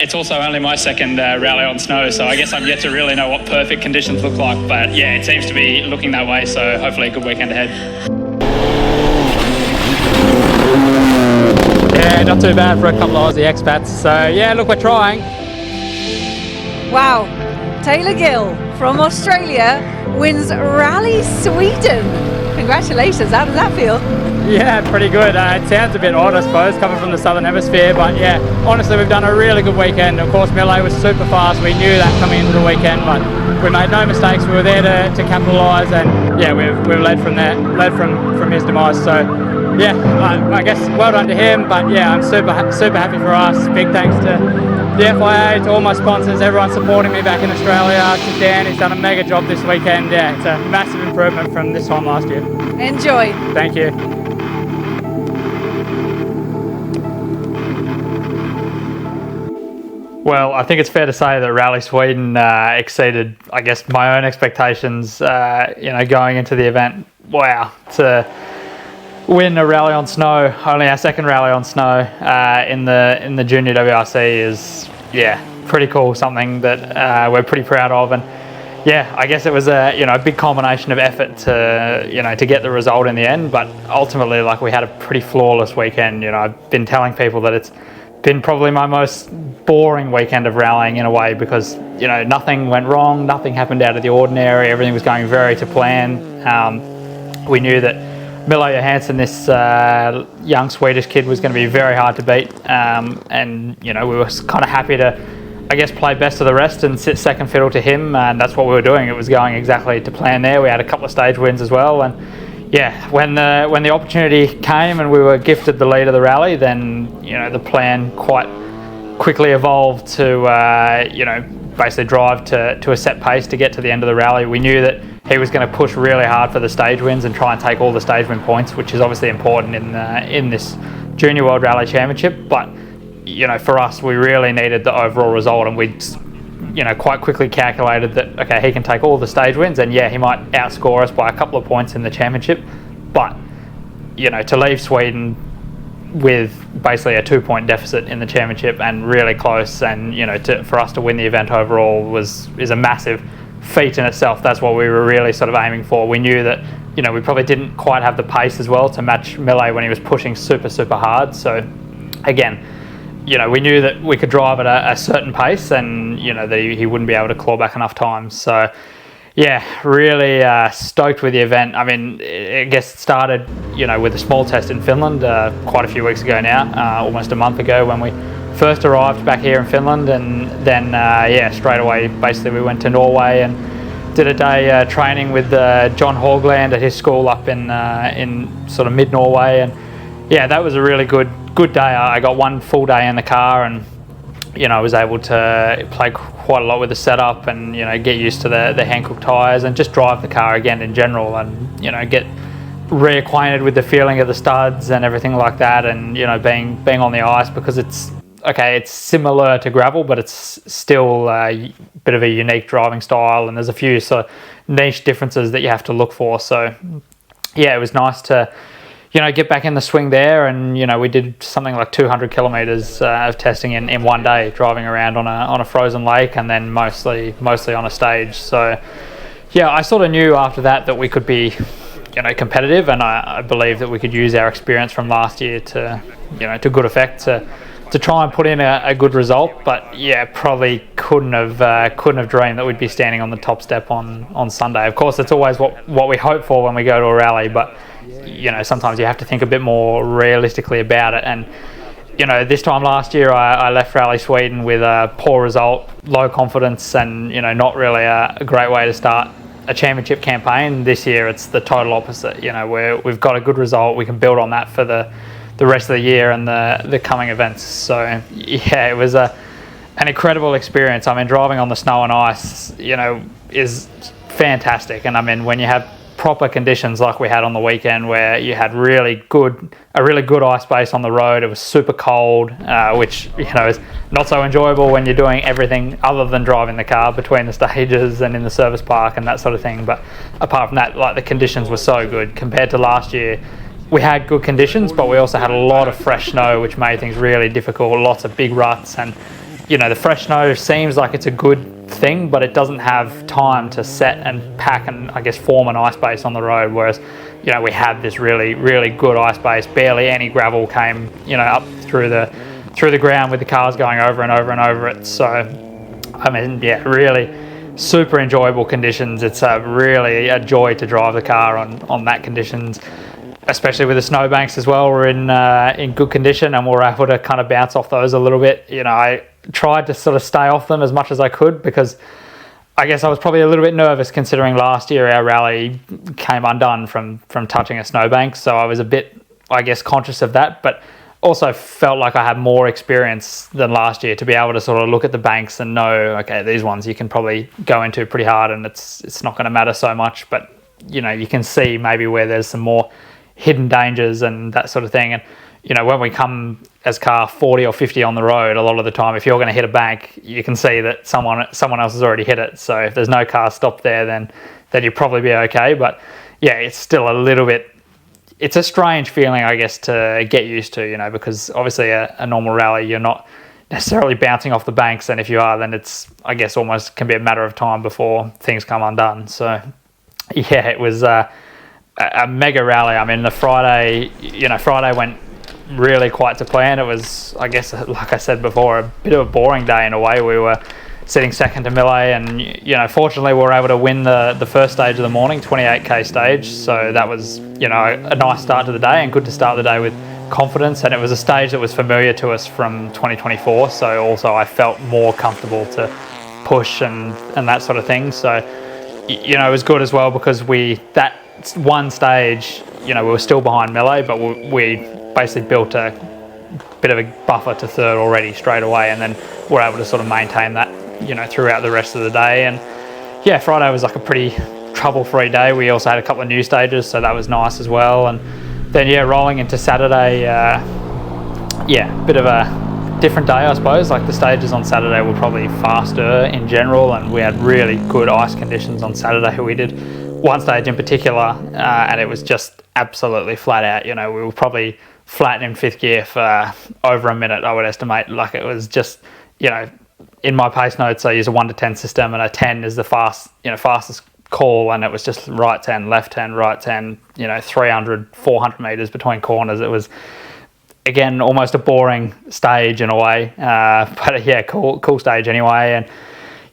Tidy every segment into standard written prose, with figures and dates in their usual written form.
It's also only my second rally on snow, so I guess I'm yet to really know what perfect conditions look like. But yeah, it seems to be looking that way, so hopefully a good weekend ahead. Yeah, not too bad for a couple of Aussie expats. So yeah, look, we're trying. Wow, Taylor Gill from Australia wins Rally Sweden. Congratulations, how does that feel? Yeah, pretty good. It sounds a bit odd, I suppose, coming from the Southern Hemisphere, but yeah, honestly, we've done a really good weekend. Of course, Millet was super fast. We knew that coming into the weekend, but we made no mistakes. We were there to capitalise, and yeah, we've led from there, led from his demise. So yeah, I guess well done to him. But yeah, I'm super happy for us. Big thanks to the FIA, to all my sponsors, everyone supporting me back in Australia. To Dan, he's done a mega job this weekend. Yeah, it's a massive improvement from this time last year. Enjoy. Thank you. Well, I think it's fair to say that Rally Sweden exceeded, I guess, my own expectations. Going into the event, wow, to win a rally on snow, only our second rally on snow in the junior WRC is, yeah, pretty cool. Something that we're pretty proud of, and yeah, I guess it was a big combination of effort to get the result in the end. But ultimately, like, we had a pretty flawless weekend. I've been telling people that it's been probably my most boring weekend of rallying in a way, because nothing went wrong, nothing happened out of the ordinary, everything was going very to plan. We knew that Milo Johansson, this young Swedish kid, was going to be very hard to beat, and we were kind of happy to, I guess, play best of the rest and sit second fiddle to him, and that's what we were doing. It was going exactly to plan there. We had a couple of stage wins as well, and yeah, when the opportunity came and we were gifted the lead of the rally, then the plan quite quickly evolved to basically drive to a set pace to get to the end of the rally. We knew that he was going to push really hard for the stage wins and try and take all the stage win points, which is obviously important in this Junior World Rally Championship. But for us, we really needed the overall result, and we quite quickly calculated that, okay, he can take all the stage wins, and yeah, he might outscore us by a couple of points in the championship, but to leave Sweden with basically a 2-point deficit in the championship and really close, and for us to win the event overall is a massive feat in itself. That's what we were really sort of aiming for. We knew that we probably didn't quite have the pace as well to match Millet when he was pushing super hard. So again, we knew that we could drive at a certain pace, and that he wouldn't be able to claw back enough times. So yeah, really stoked with the event. I mean, I guess it started with a small test in Finland quite a few weeks ago now, almost a month ago, when we first arrived back here in Finland, and then straight away basically we went to Norway and did a day training with John Haugland at his school up in sort of mid Norway, and yeah, that was a really good day. I got one full day in the car, and I was able to play quite a lot with the setup, and get used to the Hankook tyres and just drive the car again in general, and get reacquainted with the feeling of the studs and everything like that, and being on the ice, because it's similar to gravel, but it's still a bit of a unique driving style, and there's a few sort of niche differences that you have to look for. So yeah, it was nice to get back in the swing there, and we did something like 200 kilometers of testing in one day, driving around on a frozen lake, and then mostly on a stage. So yeah, I sort of knew after that we could be competitive, and I believe that we could use our experience from last year to good effect to try and put in a good result. But yeah, probably couldn't have dreamed that we'd be standing on the top step on Sunday. Of course, it's always what we hope for when we go to a rally, but sometimes you have to think a bit more realistically about it. And this time last year I left Rally Sweden with a poor result, low confidence, and not really a great way to start a championship campaign. This year it's the total opposite. We've got a good result, we can build on that for the rest of the year and the coming events. So yeah, it was an incredible experience. I mean, driving on the snow and ice is fantastic, and I mean, when you have proper conditions like we had on the weekend, where you had a really good ice base on the road, it was super cold, which is not so enjoyable when you're doing everything other than driving the car between the stages and in the service park and that sort of thing. But apart from that, like, the conditions were so good compared to last year. We had good conditions, but we also had a lot of fresh snow, which made things really difficult, lots of big ruts, and the fresh snow seems like it's a good thing, but it doesn't have time to set and pack and I guess form an ice base on the road, whereas we had this really, really good ice base. Barely any gravel came up through the ground with the cars going over and over and over it. So I mean, yeah, really super enjoyable conditions. It's really a joy to drive the car on that conditions, especially with the snowbanks as well. We're in good condition and we're able to kind of bounce off those a little bit. I tried to sort of stay off them as much as I could, because I guess I was probably a little bit nervous considering last year our rally came undone from touching a snowbank. So I was a bit, I guess, conscious of that, but also felt like I had more experience than last year to be able to sort of look at the banks and know, okay, these ones you can probably go into pretty hard and it's not going to matter so much. But, you can see maybe where there's some more hidden dangers and that sort of thing. And, when we come as car 40 or 50 on the road, a lot of the time, if you're going to hit a bank, you can see that someone else has already hit it. So if there's no car stopped there, then you'll probably be okay. But yeah, it's still a little bit, it's a strange feeling, I guess, to get used to, because obviously a normal rally, you're not necessarily bouncing off the banks. And if you are, then it's, I guess, almost can be a matter of time before things come undone. So yeah, it was a mega rally. I mean, the Friday went really quite to plan. It was, I guess, like I said before, a bit of a boring day in a way. We were sitting second to Millet, and fortunately we were able to win the first stage of the morning, 28k stage. So that was a nice start to the day and good to start the day with confidence. And it was a stage that was familiar to us from 2024, so also I felt more comfortable to push and that sort of thing. So it was good as well, because that one stage, we were still behind Millet, but we basically built a bit of a buffer to third already straight away, and then we're able to sort of maintain that throughout the rest of the day. And yeah, Friday was like a pretty trouble-free day. We also had a couple of new stages, so that was nice as well. And then rolling into Saturday, bit of a different day, I suppose. Like the stages on Saturday were probably faster in general, and we had really good ice conditions on Saturday. We did one stage in particular, and it was just absolutely flat out. We were probably flat in fifth gear for over a minute, I would estimate. Like it was just, in my pace notes, I use a 1 to 10 system, and a 10 is the fastest call, and it was just right 10, left 10, right 10, 300, 400 meters between corners. It was, again, almost a boring stage in a way, but yeah, cool stage anyway. And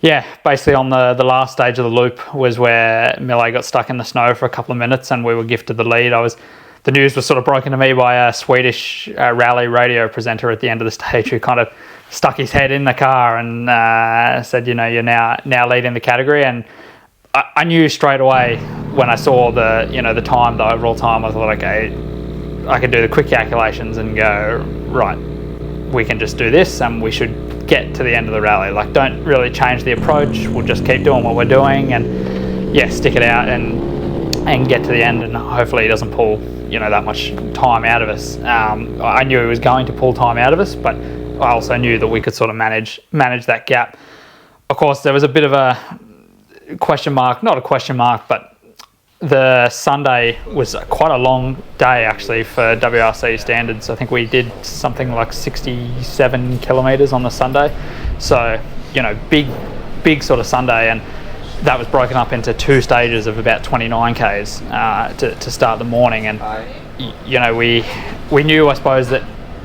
yeah, basically on the last stage of the loop was where Millet got stuck in the snow for a couple of minutes, and we were gifted the lead. The news was sort of broken to me by a Swedish rally radio presenter at the end of the stage, who kind of stuck his head in the car and said, you're now leading the category. And I knew straight away when I saw the time, the overall time, I thought, okay, I could do the quick calculations and go, right, we can just do this and we should get to the end of the rally. Like, don't really change the approach. We'll just keep doing what we're doing and yeah, stick it out and get to the end, and hopefully he doesn't pull that much time out of us. I knew he was going to pull time out of us, but I also knew that we could sort of manage that gap. Of course, there was a bit of a question mark, not a question mark, but the Sunday was quite a long day actually for WRC standards. I think we did something like 67 kilometres on the Sunday. So, big sort of Sunday, and that was broken up into two stages of about 29 Ks to start the morning. And we knew, I suppose, that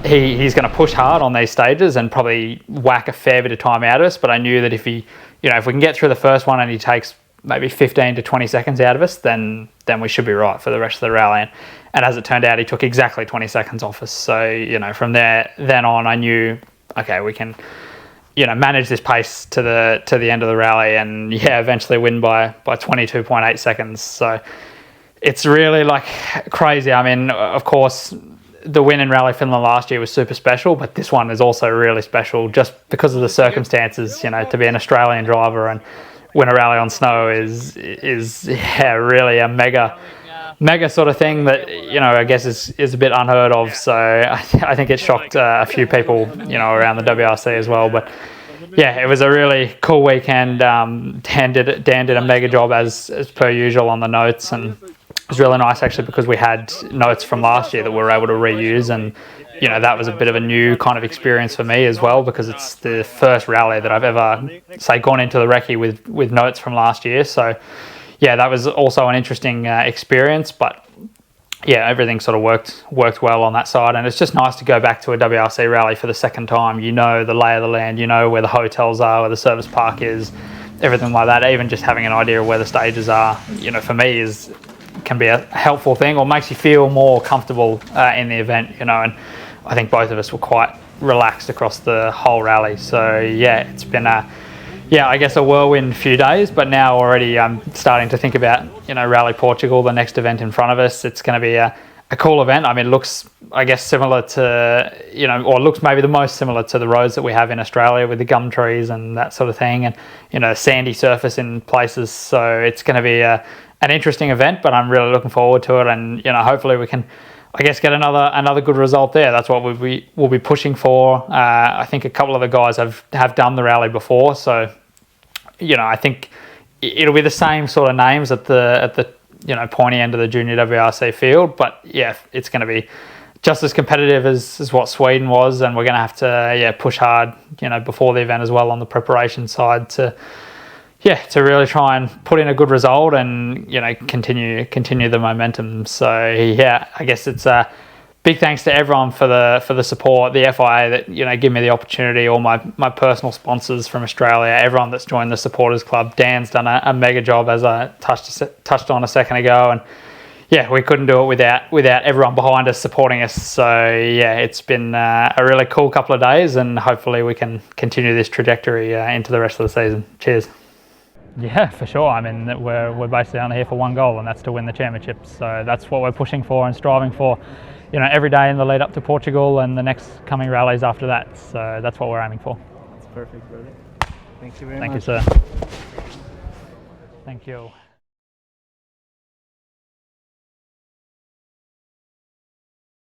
he's going to push hard on these stages and probably whack a fair bit of time out of us. But I knew that if we can get through the first one and he takes maybe 15 to 20 seconds out of us, then we should be right for the rest of the rally. And as it turned out, he took exactly 20 seconds off us. So from then on, I knew, okay, we can manage this pace to the end of the rally, and eventually win by 22.8 seconds. So it's really like crazy. I mean, of course, the win in Rally Finland last year was super special, but this one is also really special just because of the circumstances. To be an Australian driver and win a rally on snow is really a mega sort of thing that I guess is a bit unheard of. So I think it shocked a few people around the WRC as well. But yeah, it was a really cool weekend. Dan did a mega job as per usual on the notes, and it was really nice actually because we had notes from last year that we were able to reuse, and that was a bit of a new kind of experience for me as well, because it's the first rally that I've ever, say, gone into the recce with notes from last year. So yeah, that was also an interesting experience, but yeah, everything sort of worked well on that side, and it's just nice to go back to a WRC rally for the second time. You know the lay of the land, you know where the hotels are, where the service park is, everything like that. Even just having an idea of where the stages are, for me can be a helpful thing, or makes you feel more comfortable in the event, and I think both of us were quite relaxed across the whole rally. So yeah, it's been I guess a whirlwind few days, but now already I'm starting to think about, Rally Portugal, the next event in front of us. It's going to be a cool event. I mean, it looks, I guess, similar to, or looks maybe the most similar to the roads that we have in Australia with the gum trees and that sort of thing, and, sandy surface in places. So it's going to be an interesting event, but I'm really looking forward to it, and, hopefully we can, I guess, get another good result there. That's what we'll be pushing for. I think a couple of the guys have done the rally before, so I think it'll be the same sort of names at the pointy end of the junior WRC field. But yeah, it's going to be just as competitive as what Sweden was, and we're going to have to push hard before the event as well on the preparation side to really try and put in a good result and continue the momentum. So yeah, I guess it's a big thanks to everyone for the support, the FIA that give me the opportunity, all my personal sponsors from Australia, everyone that's joined the supporters club. Dan's done a mega job, as I touched on a second ago, and yeah, we couldn't do it without everyone behind us supporting us. So yeah, it's been a really cool couple of days, and hopefully we can continue this trajectory into the rest of the season. Cheers. Yeah, for sure. I mean, we're basically only here for one goal, and that's to win the championship. So that's what we're pushing for and striving for, every day in the lead up to Portugal and the next coming rallies after that. So that's what we're aiming for. That's perfect, brother. Thank you very much. Thank you, sir. Thank you.